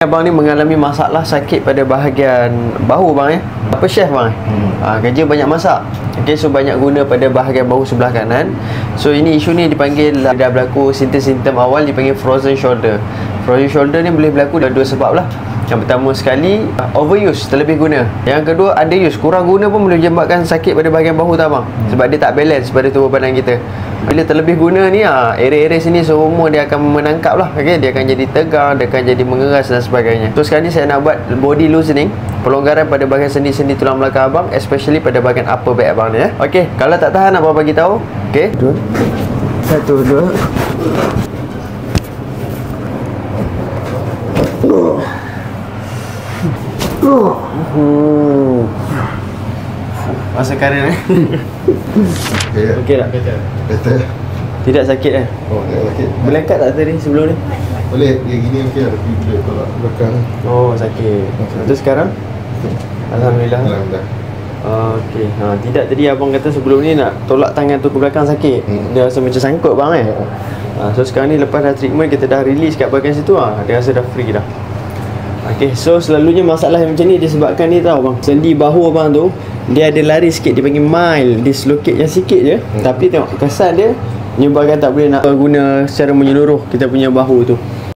Abang ni mengalami masalah sakit pada bahagian bahu bang Apa chef bang kerja banyak masak. Okay, so banyak guna pada bahagian bahu sebelah kanan. So ini isu ni dipanggil, dah berlaku simptom-simptom awal dipanggil frozen shoulder. Frozen shoulder ni boleh berlaku dari dua sebab lah. Yang pertama sekali, overuse, terlebih guna. Yang kedua, underuse, kurang guna pun boleh menyebabkan sakit pada bahagian bahu tu abang. Sebab dia tak balance pada tubuh badan kita. Bila terlebih guna ni, area-area sini semua dia akan menangkap lah. Okay? Dia akan jadi tegang, dia akan jadi mengeras dan sebagainya. So sekarang ni saya nak buat body loosening, pelonggaran pada bahagian sendi-sendi tulang belakang abang, especially pada bahagian upper back abang ni. Okay, kalau tak tahan abang bagi tahu. Okay, 1, 2. Masa karen okey tak? Betul. Tidak sakit Oh, tak sakit. Boleh angkat tak tadi sebelum ni? Boleh, dia gini okey lah. Tapi boleh tolak belakang. Oh, sakit. Terus sekarang? Alhamdulillah. Alhamdulillah. Okey. Tidak, tadi abang kata sebelum ni nak tolak tangan tu ke belakang sakit. Dia rasa macam sangkut bang so sekarang ni lepas dah treatment, kita dah release kat bahagian situ, dia rasa dah free dah. Okay, so selalunya masalah yang macam ni disebabkan ni tau bang, sendi bahu abang tu dia ada lari sikit, dia panggil mild dislocate yang sikit je. Tapi tengok kesan dia menyebabkan tak boleh nak guna secara menyeluruh kita punya bahu tu.